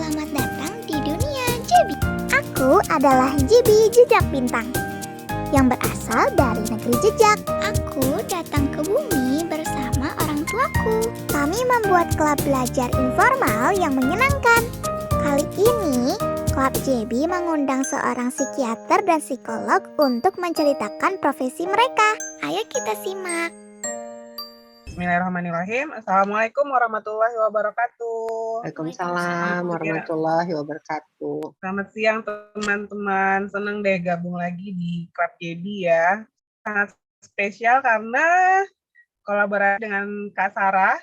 Selamat datang di dunia JB. Aku adalah JB Jejak Bintang yang berasal dari negeri jejak. Aku datang ke bumi bersama orang tuaku. Kami membuat klub belajar informal yang menyenangkan. Kali ini, klub JB mengundang seorang psikiater dan psikolog untuk menceritakan profesi mereka. Ayo kita simak. Bismillahirrahmanirrahim. Assalamualaikum warahmatullahi wabarakatuh. Waalaikumsalam warahmatullahi wabarakatuh. Selamat siang teman-teman. Senang deh gabung lagi di Klub JB ya. Sangat spesial karena kolaborasi dengan Kak Sarah.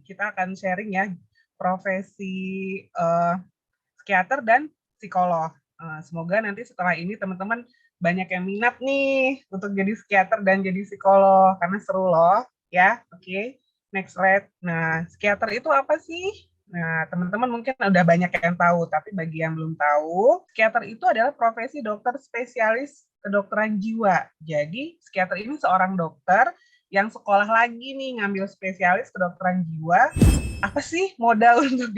Kita akan sharing ya profesi psikiater dan psikolog. Semoga nanti setelah ini teman-teman banyak yang minat nih untuk jadi psikiater dan jadi psikolog karena seru loh. Ya, oke. Next slide. Nah, psikiater itu apa sih? Nah, teman-teman mungkin udah banyak yang tahu, tapi bagi yang belum tahu, psikiater itu adalah profesi dokter spesialis kedokteran jiwa. Jadi, psikiater ini seorang dokter yang sekolah lagi nih, ngambil spesialis kedokteran jiwa. Apa sih modal untuk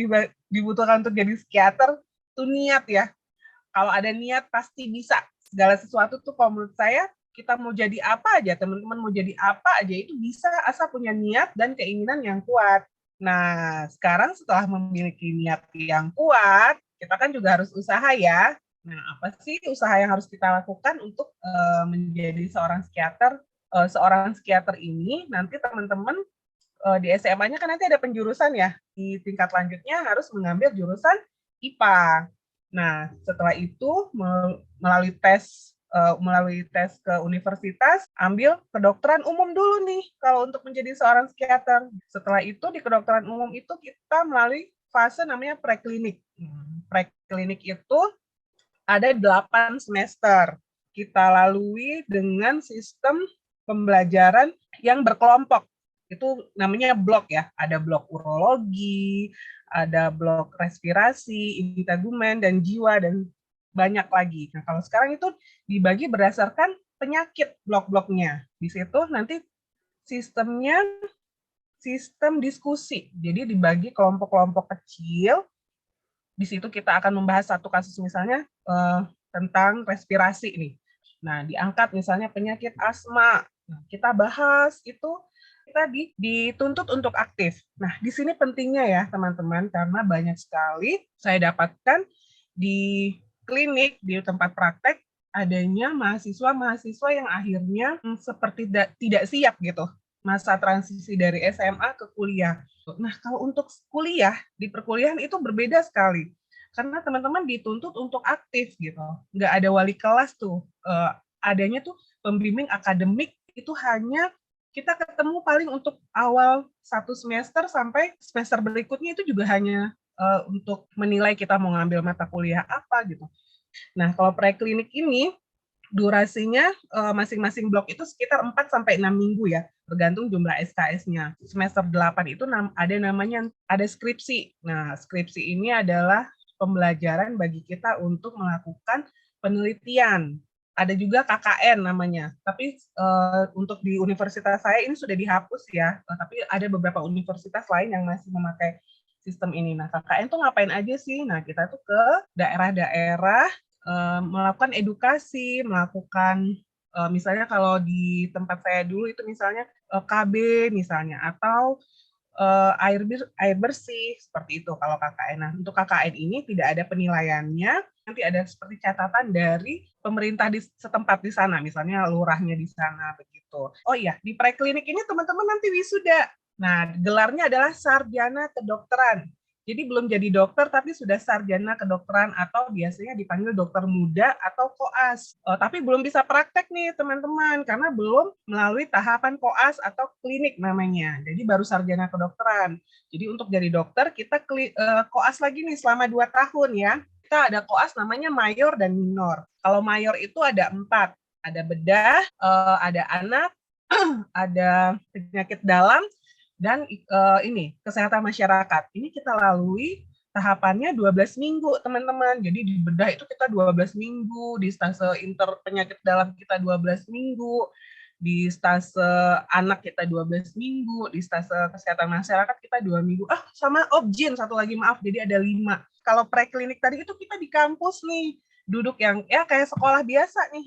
dibutuhkan untuk jadi psikiater? Itu niat ya. Kalau ada niat, pasti bisa. Segala sesuatu tuh kalau menurut saya, kita mau jadi apa aja, teman-teman mau jadi apa aja, itu bisa asal punya niat dan keinginan yang kuat. Nah, sekarang setelah memiliki niat yang kuat, kita kan juga harus usaha ya. Nah, apa sih usaha yang harus kita lakukan untuk menjadi seorang psikiater? Seorang psikiater ini, nanti teman-teman di SMA-nya kan nanti ada penjurusan ya. Di tingkat lanjutnya harus mengambil jurusan IPA. Nah, setelah itu melalui tes ke universitas, ambil kedokteran umum dulu nih kalau untuk menjadi seorang psikiater. Setelah itu di kedokteran umum itu kita melalui fase namanya preklinik. Preklinik itu ada 8 semester. Kita lalui dengan sistem pembelajaran yang berkelompok. Itu namanya blok ya. Ada blok urologi, ada blok respirasi, integumen, dan jiwa, dan banyak lagi. Nah, kalau sekarang itu dibagi berdasarkan penyakit blok-bloknya. Di situ nanti sistemnya sistem diskusi. Jadi dibagi kelompok-kelompok kecil. Di situ kita akan membahas satu kasus misalnya tentang respirasi nih. Nah, diangkat misalnya penyakit asma. Nah, kita bahas itu, kita dituntut untuk aktif. Nah, di sini pentingnya ya teman-teman, karena banyak sekali saya dapatkan di klinik, di tempat praktek, adanya mahasiswa-mahasiswa yang akhirnya seperti tidak siap gitu, masa transisi dari SMA ke kuliah. Nah, kalau untuk kuliah, di perkuliahan itu berbeda sekali. Karena teman-teman dituntut untuk aktif gitu. Nggak ada wali kelas tuh. Adanya tuh pembimbing akademik itu hanya kita ketemu paling untuk awal 1 semester sampai semester berikutnya itu juga hanya untuk menilai kita mau ngambil mata kuliah apa gitu. Nah, kalau preklinik ini durasinya masing-masing blok itu sekitar 4 sampai 6 minggu ya, tergantung jumlah SKS-nya. Semester 8 itu ada skripsi. Nah, skripsi ini adalah pembelajaran bagi kita untuk melakukan penelitian. Ada juga KKN namanya, tapi untuk di universitas saya ini sudah dihapus ya, tapi ada beberapa universitas lain yang masih memakai sistem ini. Nah, KKN tuh ngapain aja sih? Nah, kita tuh ke daerah-daerah melakukan edukasi, melakukan misalnya kalau di tempat saya dulu itu misalnya KB misalnya, atau air bersih, seperti itu kalau KKN. Nah, untuk KKN ini tidak ada penilaiannya, nanti ada seperti catatan dari pemerintah di setempat di sana, misalnya lurahnya di sana, begitu. Oh iya, di preklinik ini teman-teman nanti wisuda. Nah, gelarnya adalah sarjana kedokteran. Jadi belum jadi dokter, tapi sudah sarjana kedokteran, atau biasanya dipanggil dokter muda atau koas. Tapi belum bisa praktek nih teman-teman, karena belum melalui tahapan koas atau klinik namanya. Jadi baru sarjana kedokteran. Jadi untuk jadi dokter, kita koas lagi nih selama 2 tahun ya. Kita ada koas namanya mayor dan minor. Kalau mayor itu ada 4. Ada bedah, ada anak, ada penyakit dalam, dan ini kesehatan masyarakat. Ini kita lalui tahapannya 12 minggu, teman-teman. Jadi di bedah itu kita 12 minggu, di stase inter penyakit dalam kita 12 minggu, di stase anak kita 12 minggu, di stase kesehatan masyarakat kita 2 minggu. Sama objin satu lagi, maaf, jadi ada 5. Kalau preklinik tadi itu kita di kampus nih, duduk yang ya kayak sekolah biasa nih,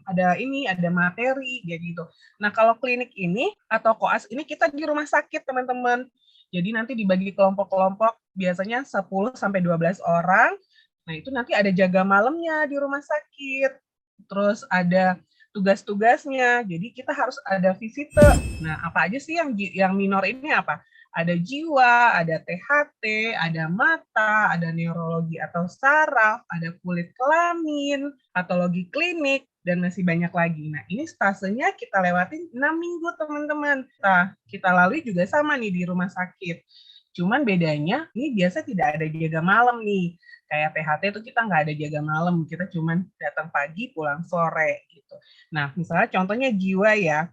ada materi kayak gitu. Nah, kalau klinik ini atau koas ini kita di rumah sakit, teman-teman. Jadi nanti dibagi kelompok-kelompok, biasanya 10 sampai 12 orang. Nah, itu nanti ada jaga malamnya di rumah sakit. Terus ada tugas-tugasnya. Jadi kita harus ada visite. Nah, apa aja sih yang minor ini apa? Ada jiwa, ada THT, ada mata, ada neurologi atau saraf, ada kulit kelamin, patologi klinik, dan masih banyak lagi. Nah, ini stasenya kita lewatin 6 minggu, teman-teman. Nah, kita lalui juga sama nih di rumah sakit. Cuman bedanya, ini biasa tidak ada jaga malam nih. Kayak THT itu kita nggak ada jaga malam, kita cuman datang pagi, pulang sore gitu. Nah, misalnya contohnya jiwa ya,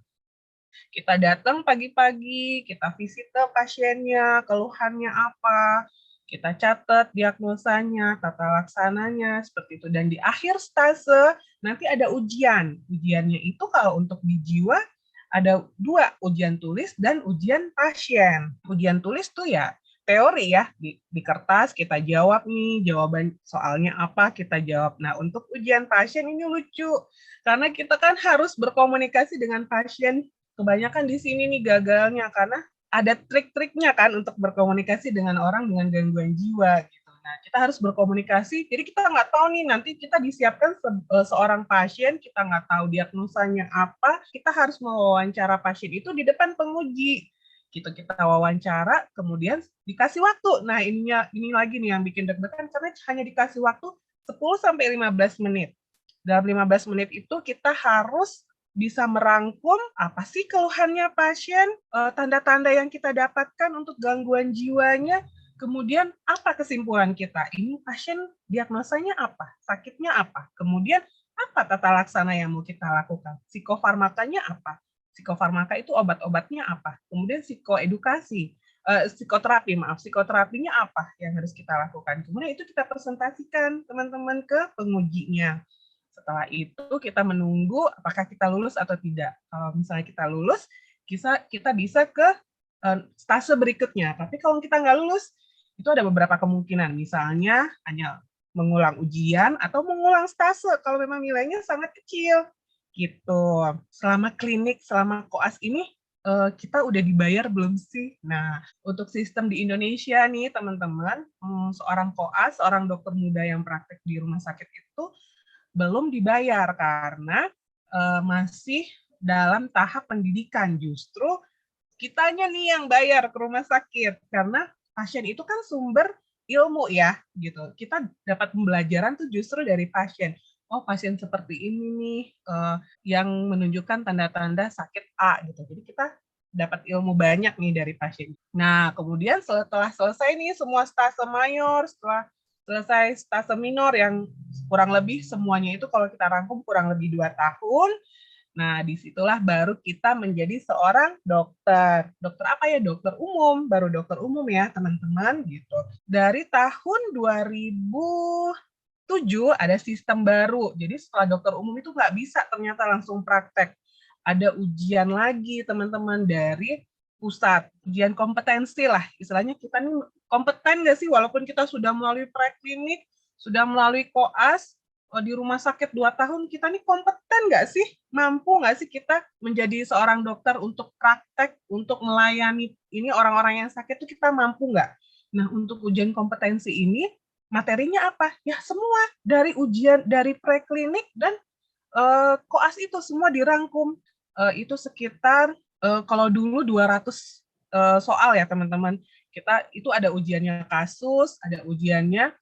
kita datang pagi-pagi, kita visite pasiennya, keluhannya apa, kita catat diagnosanya, tata laksananya, seperti itu. Dan di akhir stase, nanti ada ujian. Ujiannya itu kalau untuk di jiwa, ada 2, ujian tulis dan ujian pasien. Ujian tulis tuh ya teori ya, di kertas kita jawab nih, jawaban soalnya apa, kita jawab. Nah, untuk ujian pasien ini lucu, karena kita kan harus berkomunikasi dengan pasien. Kebanyakan di sini nih gagalnya, karena ada trik-triknya kan untuk berkomunikasi dengan orang dengan gangguan jiwa gitu. Nah, kita harus berkomunikasi, jadi kita nggak tahu nih, nanti kita disiapkan seorang pasien, kita nggak tahu diagnosanya apa, kita harus mewawancara pasien itu di depan penguji. Gitu, kita wawancara, kemudian dikasih waktu. Nah, ini lagi nih yang bikin deg-degan, karena hanya dikasih waktu 10-15 menit. Dalam 15 menit itu kita harus bisa merangkum apa sih keluhannya pasien, tanda-tanda yang kita dapatkan untuk gangguan jiwanya, kemudian apa kesimpulan kita? Ini pasien diagnosanya apa? Sakitnya apa? Kemudian apa tata laksana yang mau kita lakukan? Psikofarmakanya apa? Psikofarmaka itu obat-obatnya apa? Kemudian psikoterapinya apa yang harus kita lakukan? Kemudian itu kita presentasikan teman-teman ke pengujinya. Setelah itu kita menunggu apakah kita lulus atau tidak. Kalau misalnya kita lulus, kita bisa ke stase berikutnya. Tapi kalau kita nggak lulus, itu ada beberapa kemungkinan. Misalnya hanya mengulang ujian atau mengulang stase kalau memang nilainya sangat kecil. Gitu. Selama klinik, selama koas ini, kita udah dibayar belum sih? Nah, untuk sistem di Indonesia nih, teman-teman, seorang koas, seorang dokter muda yang praktek di rumah sakit itu belum dibayar karena masih dalam tahap pendidikan. Justru kitanya nih yang bayar ke rumah sakit, karena pasien itu kan sumber ilmu ya, gitu. Kita dapat pembelajaran tuh justru dari pasien. Oh, pasien seperti ini nih, yang menunjukkan tanda-tanda sakit A, gitu. Jadi kita dapat ilmu banyak nih dari pasien. Nah, kemudian setelah selesai nih semua stase mayor, setelah selesai stase minor yang kurang lebih semuanya itu kalau kita rangkum kurang lebih 2 tahun, nah disitulah baru kita menjadi seorang dokter. Dokter apa ya? Dokter umum, baru dokter umum ya teman-teman gitu. Dari tahun 2007 ada sistem baru. Jadi setelah dokter umum itu nggak bisa ternyata langsung praktek. Ada ujian lagi teman-teman dari pusat, ujian kompetensi lah. Istilahnya kita nih kompeten nggak sih walaupun kita sudah melalui preklinik, sudah melalui koas, di rumah sakit 2 tahun, kita nih kompeten nggak sih? Mampu nggak sih kita menjadi seorang dokter untuk praktek, untuk melayani ini orang-orang yang sakit itu kita mampu nggak? Nah, untuk ujian kompetensi ini, materinya apa? Ya semua dari ujian dari preklinik dan koas itu semua dirangkum. Itu sekitar kalau dulu 200 soal ya teman-teman. Kita itu ada ujiannya kasus, ada ujiannya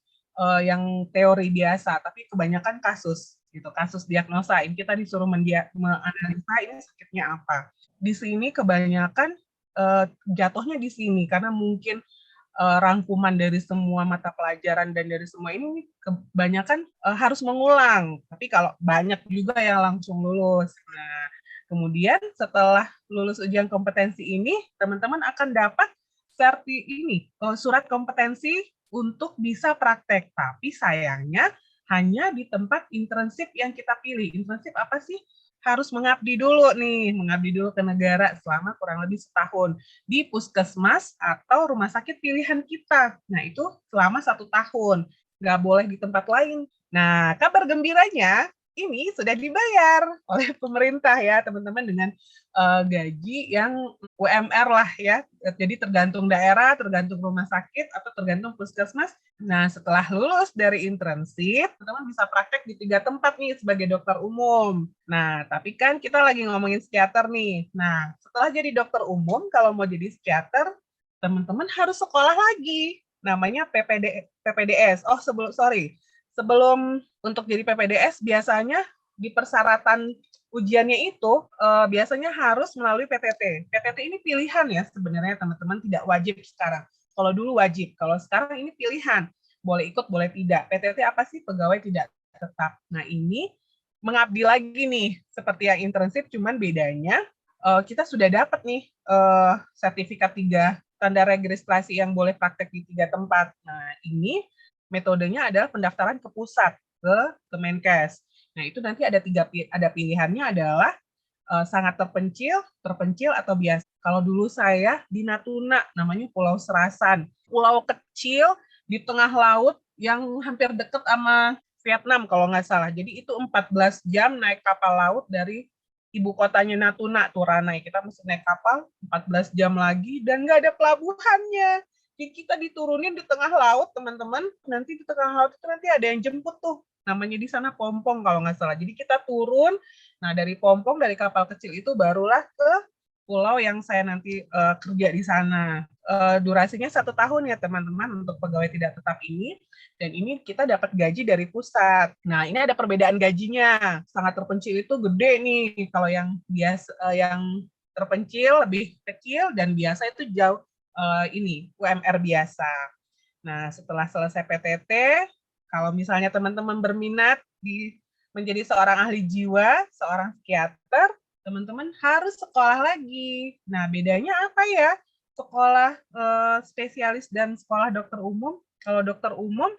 yang teori biasa, tapi kebanyakan kasus gitu, kasus diagnosa. Ini kita disuruh menganalisa ini sakitnya apa. Di sini kebanyakan jatuhnya di sini karena mungkin rangkuman dari semua mata pelajaran dan dari semua ini kebanyakan harus mengulang. Tapi kalau banyak juga yang langsung lulus. Nah, kemudian setelah lulus ujian kompetensi ini, teman-teman akan dapat surat kompetensi untuk bisa praktek. Tapi sayangnya hanya di tempat internship yang kita pilih. Internship apa sih? harus mengabdi dulu nih, mengabdi dulu ke negara selama kurang lebih setahun di puskesmas atau rumah sakit pilihan kita. Nah, itu selama 1 tahun, nggak boleh di tempat lain. Nah, kabar gembiranya ini sudah dibayar oleh pemerintah ya, teman-teman, dengan gaji yang UMR lah ya. Jadi tergantung daerah, tergantung rumah sakit, atau tergantung puskesmas. Nah, setelah lulus dari internship, teman-teman bisa praktek di 3 tempat nih sebagai dokter umum. Nah, tapi kan kita lagi ngomongin psikiater nih. Nah, setelah jadi dokter umum, kalau mau jadi psikiater, teman-teman harus sekolah lagi. Namanya PPDS. Oh, sebelum untuk jadi PPDS, biasanya di persyaratan ujiannya itu biasanya harus melalui PTT. PTT ini pilihan ya sebenarnya, teman-teman, tidak wajib sekarang. Kalau dulu wajib, kalau sekarang ini pilihan. Boleh ikut, boleh tidak. PTT apa sih? Pegawai tidak tetap. Nah, ini mengabdi lagi nih, seperti yang internship, cuman bedanya kita sudah dapat nih sertifikat 3 tanda registrasi yang boleh praktek di 3 tempat. Nah, ini metodenya adalah pendaftaran ke pusat, ke Kemenkes. Nah, itu nanti ada pilihannya adalah sangat terpencil atau biasa. Kalau dulu saya di Natuna, namanya Pulau Serasan. Pulau kecil di tengah laut yang hampir dekat sama Vietnam kalau nggak salah. Jadi itu 14 jam naik kapal laut dari ibu kotanya Natuna, Turanai. Kita mesti naik kapal 14 jam lagi dan nggak ada pelabuhannya. Jadi kita diturunin di tengah laut, teman-teman. Nanti di tengah laut itu nanti ada yang jemput tuh. Namanya di sana Pompong kalau nggak salah. Jadi kita turun, nah dari Pompong, dari kapal kecil itu barulah ke pulau yang saya nanti kerja di sana. Durasinya 1 tahun ya teman-teman untuk pegawai tidak tetap ini, dan ini kita dapat gaji dari pusat. Nah, ini ada perbedaan gajinya. Sangat terpencil itu gede nih, kalau yang biasa yang terpencil lebih kecil, dan biasa itu jauh ini UMR biasa. Nah, setelah selesai PTT, kalau misalnya teman-teman berminat menjadi seorang ahli jiwa, seorang psikiater, teman-teman harus sekolah lagi. Nah, bedanya apa ya? Sekolah spesialis dan sekolah dokter umum. Kalau dokter umum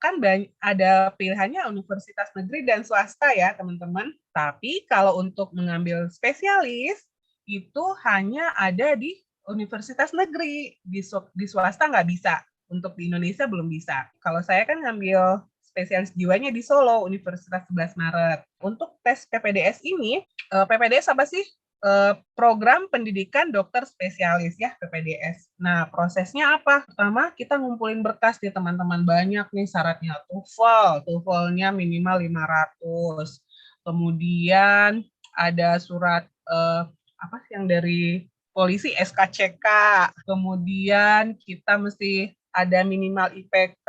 kan ada pilihannya universitas negeri dan swasta ya, teman-teman. Tapi kalau untuk mengambil spesialis, itu hanya ada di universitas negeri. Di swasta nggak bisa. Untuk di Indonesia belum bisa. Kalau saya kan ngambil spesialis jiwanya di Solo, Universitas 11 Maret. Untuk tes PPDS ini, PPDS apa sih? Program Pendidikan Dokter Spesialis ya, PPDS. Nah, prosesnya apa? Pertama, kita ngumpulin berkas nih teman-teman, banyak nih syaratnya. TOEFL-nya minimal 500. Kemudian ada surat apa yang dari polisi, SKCK. Kemudian kita mesti ada minimal IPK,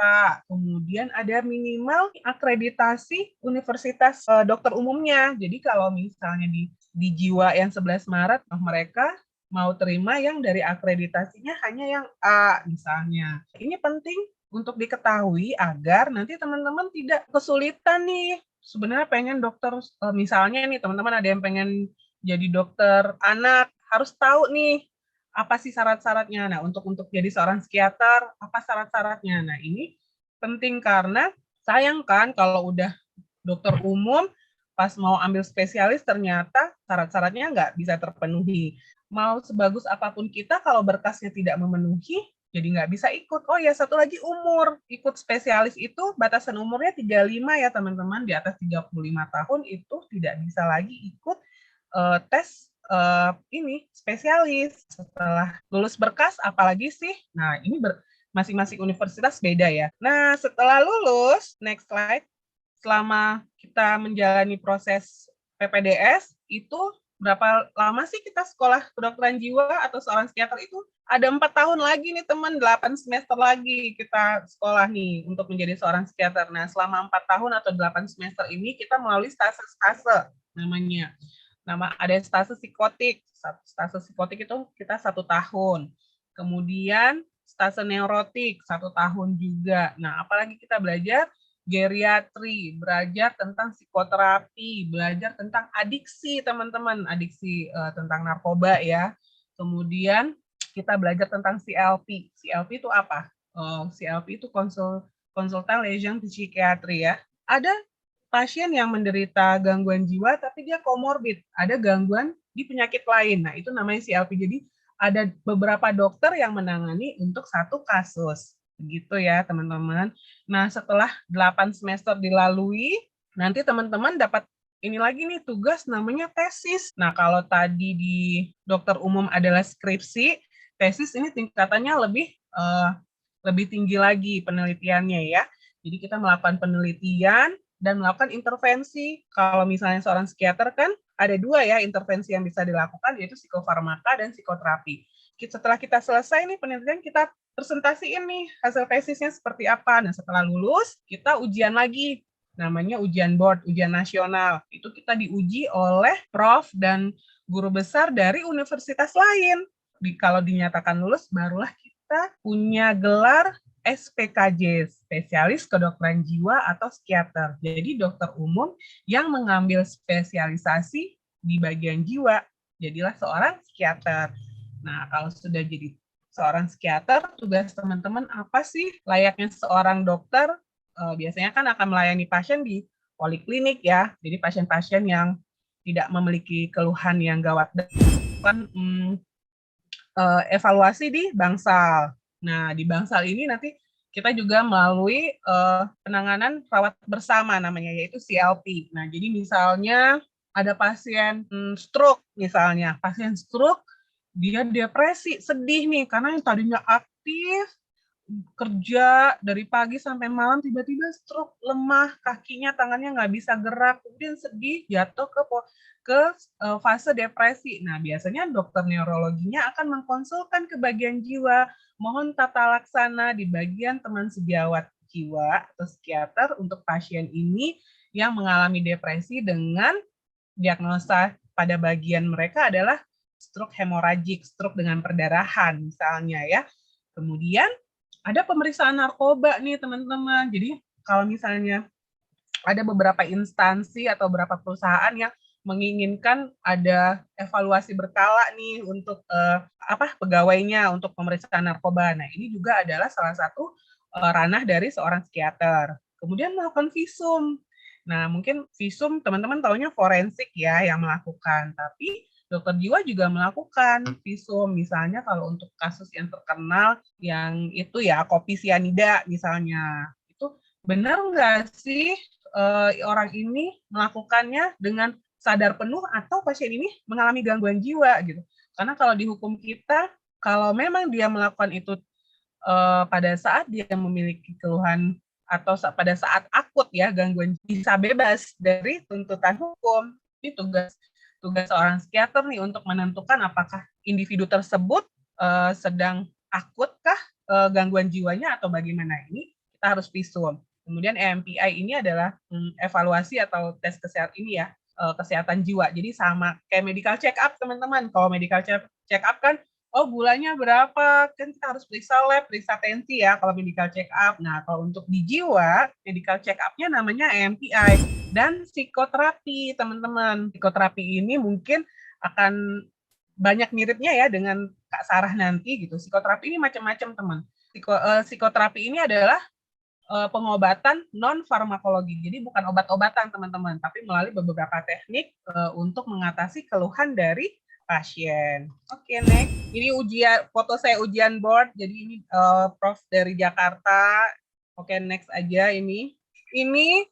kemudian ada minimal akreditasi universitas dokter umumnya. Jadi kalau misalnya di jiwa yang 11 Maret, mereka mau terima yang dari akreditasinya hanya yang A misalnya. Ini penting untuk diketahui agar nanti teman-teman tidak kesulitan nih. Sebenarnya pengen dokter, misalnya nih teman-teman ada yang pengen jadi dokter anak, harus tahu nih apa sih syarat-syaratnya. Nah, untuk jadi seorang psikiater, apa syarat-syaratnya? Nah, ini penting karena sayang kan kalau udah dokter umum, pas mau ambil spesialis ternyata syarat-syaratnya nggak bisa terpenuhi. Mau sebagus apapun kita, kalau berkasnya tidak memenuhi, jadi nggak bisa ikut. Oh ya, satu lagi umur. Ikut spesialis itu batasan umurnya 35 ya teman-teman. Di atas 35 tahun itu tidak bisa lagi ikut tes ini spesialis. Setelah lulus berkas apalagi sih? Nah, ini masing-masing universitas beda ya. Nah, setelah lulus, next slide, selama kita menjalani proses PPDS itu berapa lama sih kita sekolah kedokteran jiwa atau seorang psikiater itu? Ada 4 tahun lagi nih teman, 8 semester lagi kita sekolah nih untuk menjadi seorang psikiater. Nah, selama 4 tahun atau 8 semester ini kita melalui stase namanya. Ada stase psikotik. Stase psikotik itu kita 1 tahun. Kemudian stase neurotik 1 tahun juga. Nah, apalagi kita belajar geriatri, belajar tentang psikoterapi, belajar tentang adiksi teman-teman, adiksi tentang narkoba ya. Kemudian kita belajar tentang CLP. CLP itu apa? CLP itu konsultan liaison psikiatri ya. Ada pasien yang menderita gangguan jiwa tapi dia komorbid, ada gangguan di penyakit lain. Nah, itu namanya CLP. Jadi ada beberapa dokter yang menangani untuk satu kasus. Begitu ya, teman-teman. Nah, setelah 8 semester dilalui, nanti teman-teman dapat ini lagi nih tugas namanya tesis. Nah, kalau tadi di dokter umum adalah skripsi, tesis ini tingkatannya lebih tinggi lagi penelitiannya ya. Jadi kita melakukan penelitian dan melakukan intervensi. Kalau misalnya seorang psikiater kan ada 2 ya intervensi yang bisa dilakukan, yaitu psikofarmaka dan psikoterapi. Setelah kita selesai nih penelitian, kita presentasiin nih hasil tesisnya seperti apa. Nah, setelah lulus, kita ujian lagi. Namanya ujian board, ujian nasional. Itu kita diuji oleh prof dan guru besar dari universitas lain. Kalau dinyatakan lulus, barulah kita punya gelar SPKJ, spesialis kedokteran jiwa atau psikiater. Jadi dokter umum yang mengambil spesialisasi di bagian jiwa, jadilah seorang psikiater. Nah, kalau sudah jadi seorang psikiater, tugas teman-teman apa sih layaknya seorang dokter? Biasanya kan akan melayani pasien di poliklinik ya. Jadi pasien-pasien yang tidak memiliki keluhan yang gawat dan evaluasi di bangsal. Nah, di bangsal ini nanti kita juga melalui penanganan rawat bersama namanya, yaitu CLP. Nah, jadi misalnya ada pasien stroke misalnya. Pasien stroke, dia depresi, sedih nih, karena yang tadinya aktif, kerja dari pagi sampai malam, tiba-tiba stroke, lemah, kakinya, tangannya nggak bisa gerak, kemudian sedih, jatuh ke fase depresi. Nah, biasanya dokter neurologinya akan mengkonsulkan ke bagian jiwa, mohon tata laksana di bagian teman sejawat jiwa atau psikiater untuk pasien ini yang mengalami depresi dengan diagnosa pada bagian mereka adalah stroke hemoragik, stroke dengan perdarahan misalnya ya. Kemudian ada pemeriksaan narkoba nih teman-teman. Jadi kalau misalnya ada beberapa instansi atau beberapa perusahaan yang menginginkan ada evaluasi berkala nih untuk pegawainya untuk pemeriksaan narkoba. Nah, ini juga adalah salah satu ranah dari seorang psikiater. Kemudian melakukan visum. Nah, mungkin visum teman-teman taunya forensik ya yang melakukan, tapi dokter jiwa juga melakukan visum. Misalnya kalau untuk kasus yang terkenal yang itu ya kopi sianida misalnya, itu benar nggak sih orang ini melakukannya dengan sadar penuh atau pasien ini mengalami gangguan jiwa gitu. Karena kalau di hukum kita, kalau memang dia melakukan itu pada saat dia memiliki keluhan atau pada saat akut ya gangguan, bisa bebas dari tuntutan hukum. Ini tugas seorang psikiater nih untuk menentukan apakah individu tersebut sedang akutkah gangguan jiwanya atau bagaimana. Ini kita harus visum. Kemudian MPI ini adalah evaluasi atau tes kesehatan ini ya, kesehatan jiwa. Jadi sama kayak medical check up teman-teman. Kalau medical check up kan, oh gulanya berapa, kan kita harus periksa lab, periksa tensi ya kalau medical check up. Nah, kalau untuk di jiwa, medical check up-nya namanya MPI. Dan psikoterapi, teman-teman. Psikoterapi ini mungkin akan banyak miripnya ya dengan Kak Sarah nanti gitu. Psikoterapi ini macam-macam, teman. Psikoterapi ini adalah pengobatan non-farmakologi. Jadi bukan obat-obatan, teman-teman, tapi melalui beberapa teknik untuk mengatasi keluhan dari pasien. Oke, next. Ini foto saya ujian board. Jadi ini Prof dari Jakarta. Oke, next aja ini. Ini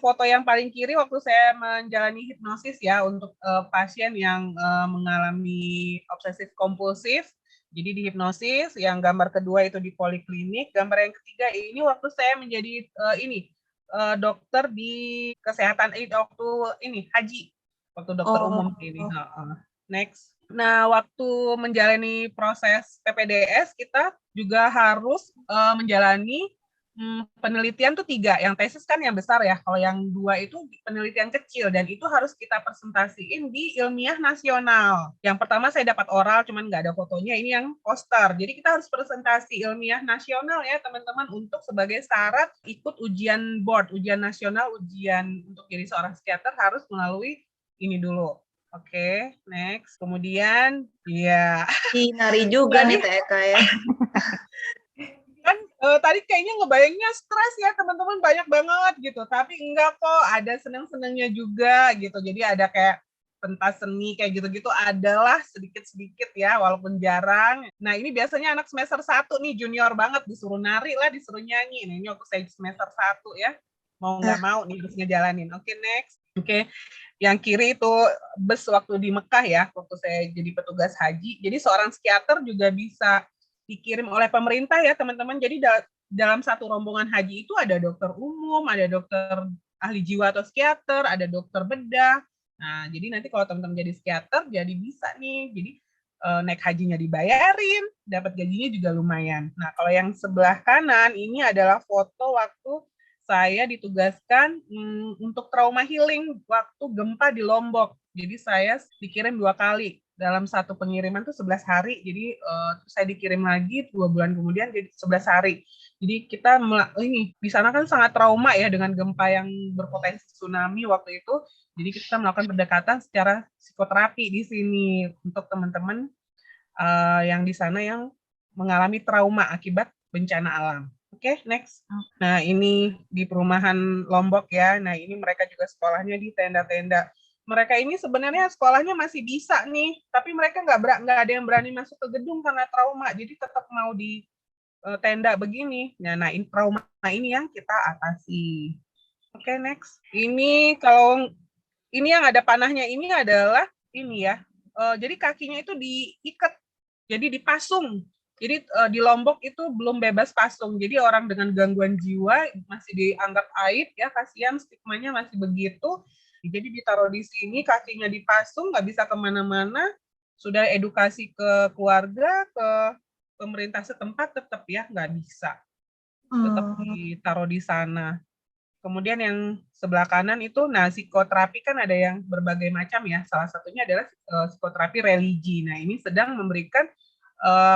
foto yang paling kiri waktu saya menjalani hipnosis ya untuk pasien yang mengalami obsesif kompulsif. Jadi di hipnosis, yang gambar kedua itu di poliklinik, gambar yang ketiga ini waktu saya menjadi dokter di kesehatan waktu ini haji, waktu dokter umum ini. Next. Nah, waktu menjalani proses PPDS kita juga harus menjalani penelitian tuh 3, yang tesis kan yang besar ya, kalau yang 2 itu penelitian kecil, dan itu harus kita presentasiin di ilmiah nasional. Yang pertama saya dapat oral, cuman nggak ada fotonya, ini yang poster. Jadi kita harus presentasi ilmiah nasional ya teman-teman, untuk sebagai syarat ikut ujian board, ujian nasional, ujian untuk jadi seorang psikiater harus melalui ini dulu. Oke, next. Kemudian, ya. Nari juga nih Teh Eka ya. Kan Tadi kayaknya ngebayangnya stres ya teman-teman, banyak banget gitu. Tapi enggak kok, ada seneng-senengnya juga gitu. Jadi ada kayak pentas seni kayak gitu-gitu adalah sedikit-sedikit ya, walaupun jarang. Nah ini biasanya anak semester 1 nih, junior banget, disuruh nari lah, disuruh nyanyi. Nah ini waktu saya semester 1 ya, mau nggak mau nih harus ngejalanin. Oke, next. Oke, yang kiri itu bus waktu di Mekah ya, waktu saya jadi petugas haji. Jadi seorang psikiater juga bisa dikirim oleh pemerintah ya teman-teman. Jadi dalam satu rombongan haji itu ada dokter umum, ada dokter ahli jiwa atau psikiater, ada dokter bedah. Nah, jadi nanti kalau teman-teman jadi psikiater, jadi bisa nih. Jadi naik hajinya dibayarin, dapat gajinya juga lumayan. Nah, kalau yang sebelah kanan ini adalah foto waktu saya ditugaskan untuk trauma healing waktu gempa di Lombok. Jadi saya dikirim 2 kali dalam satu pengiriman tuh 11 hari. Jadi saya dikirim lagi 2 bulan kemudian jadi 11 hari. Jadi kita ini di sana kan sangat trauma ya dengan gempa yang berpotensi tsunami waktu itu. Jadi kita melakukan pendekatan secara psikoterapi di sini untuk teman-teman yang di sana yang mengalami trauma akibat bencana alam. Oke, next. Nah, ini di perumahan Lombok ya. Nah, ini mereka juga sekolahnya di tenda-tenda. Mereka ini sebenarnya sekolahnya masih bisa nih, tapi mereka nggak ada yang berani masuk ke gedung karena trauma. Jadi tetap mau di tenda begini. Nah, ini trauma ini yang kita atasi. Oke, next. Ini kalau ini yang ada panahnya ini adalah ini ya. Jadi kakinya itu diikat, jadi dipasung. Jadi di Lombok itu belum bebas pasung. Jadi orang dengan gangguan jiwa masih dianggap aib ya, kasihan stigmanya masih begitu. Jadi ditaruh di sini, kakinya dipasung, nggak bisa kemana-mana. Sudah edukasi ke keluarga, ke pemerintah setempat tetap ya nggak bisa. Tetap ditaruh di sana. Kemudian yang sebelah kanan itu, nah psikoterapi kan ada yang berbagai macam ya. Salah satunya adalah psikoterapi religi. Nah ini sedang memberikan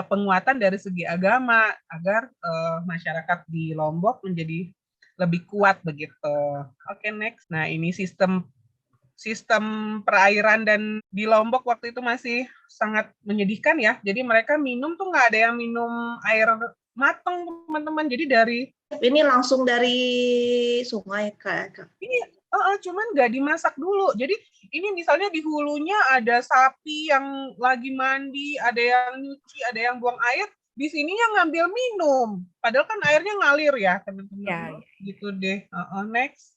penguatan dari segi agama agar masyarakat di Lombok menjadi lebih kuat begitu. Oke, next. Nah ini sistem perairan dan di Lombok waktu itu masih sangat menyedihkan ya. Jadi mereka minum tuh nggak ada yang minum air mateng teman-teman. Jadi ini langsung dari sungai Kak. Ini cuman nggak dimasak dulu. Jadi ini misalnya di hulunya ada sapi yang lagi mandi, ada yang nyuci, ada yang buang air. Di sininya ngambil minum. Padahal kan airnya ngalir ya teman-teman. Ya. Gitu deh. Next.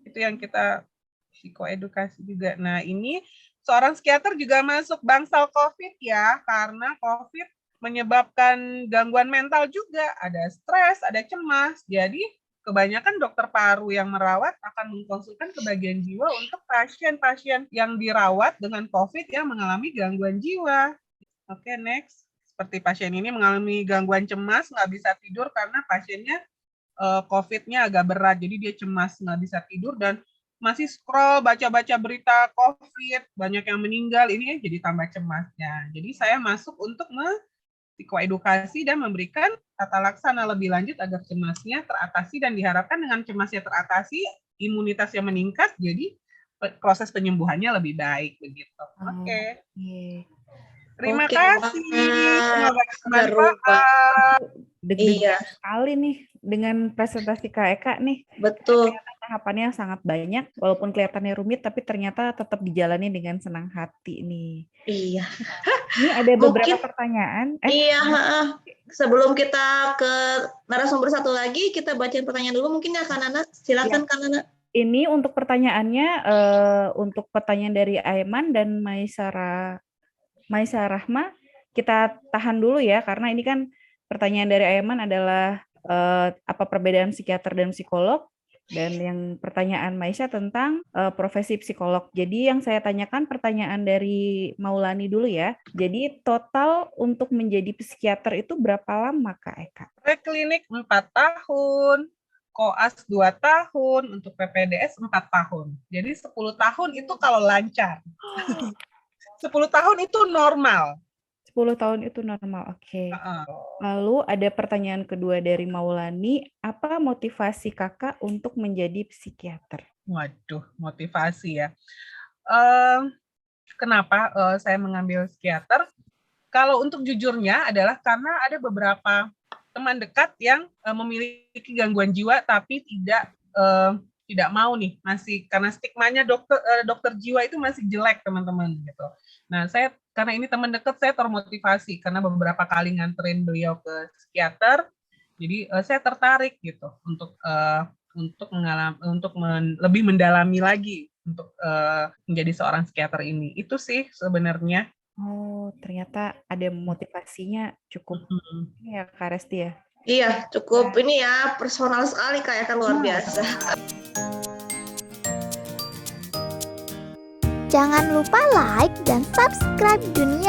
Itu yang kita psikoedukasi juga. Nah ini seorang psikiater juga masuk bangsal COVID ya. Karena COVID menyebabkan gangguan mental juga. Ada stres, ada cemas. Jadi kebanyakan dokter paru yang merawat akan mengkonsulkan ke bagian jiwa untuk pasien-pasien yang dirawat dengan COVID yang mengalami gangguan jiwa. Oke, next. Seperti pasien ini mengalami gangguan cemas, nggak bisa tidur karena pasiennya COVID-nya agak berat, jadi dia cemas, nggak bisa tidur, dan masih scroll, baca-baca berita COVID, banyak yang meninggal, ini jadi tambah cemasnya. Jadi saya masuk untuk psikoedukasi dan memberikan tata laksana lebih lanjut agar cemasnya teratasi, dan diharapkan dengan cemasnya teratasi, imunitasnya meningkat, jadi proses penyembuhannya lebih baik begitu. Oke. Terima kasih. Semoga bermanfaat. Deg-degan sekali nih dengan presentasi Kak Eka nih. Betul. Ternyata tahapannya sangat banyak, walaupun kelihatannya rumit, tapi ternyata tetap dijalani dengan senang hati nih. Iya. Ini ada beberapa pertanyaan. Iya. Sebelum kita ke narasumber satu lagi, kita bacain pertanyaan dulu mungkin ya Kak Nana. Silakan Kak Nana. Ini untuk pertanyaannya, untuk pertanyaan dari Aiman dan Maisa Rahma, kita tahan dulu ya, karena ini kan pertanyaan dari Aiman adalah apa perbedaan psikiater dan psikolog, dan yang pertanyaan Maisa tentang profesi psikolog. Jadi yang saya tanyakan pertanyaan dari Maulani dulu ya. Jadi total untuk menjadi psikiater itu berapa lama Kak Eka? Preklinik 4 tahun, koas 2 tahun, untuk PPDS 4 tahun. Jadi 10 tahun itu kalau lancar. 10 tahun itu normal. 10 tahun itu normal, oke. Lalu ada pertanyaan kedua dari Maulani, apa motivasi kakak untuk menjadi psikiater? Waduh, motivasi ya. Kenapa saya mengambil psikiater? Kalau untuk jujurnya adalah karena ada beberapa teman dekat yang memiliki gangguan jiwa tapi tidak mau nih, masih karena stigmanya dokter jiwa itu masih jelek teman-teman gitu. Nah, karena ini teman dekat, saya termotivasi karena beberapa kali nganterin beliau ke psikiater. Jadi saya tertarik gitu untuk lebih mendalami lagi untuk menjadi seorang psikiater ini. Itu sih sebenarnya. Oh, ternyata ada motivasinya cukup ya Kak Resti ya. Iya, cukup ini ya, personal sekali kayak kan luar biasa. Jangan lupa like dan subscribe Dunia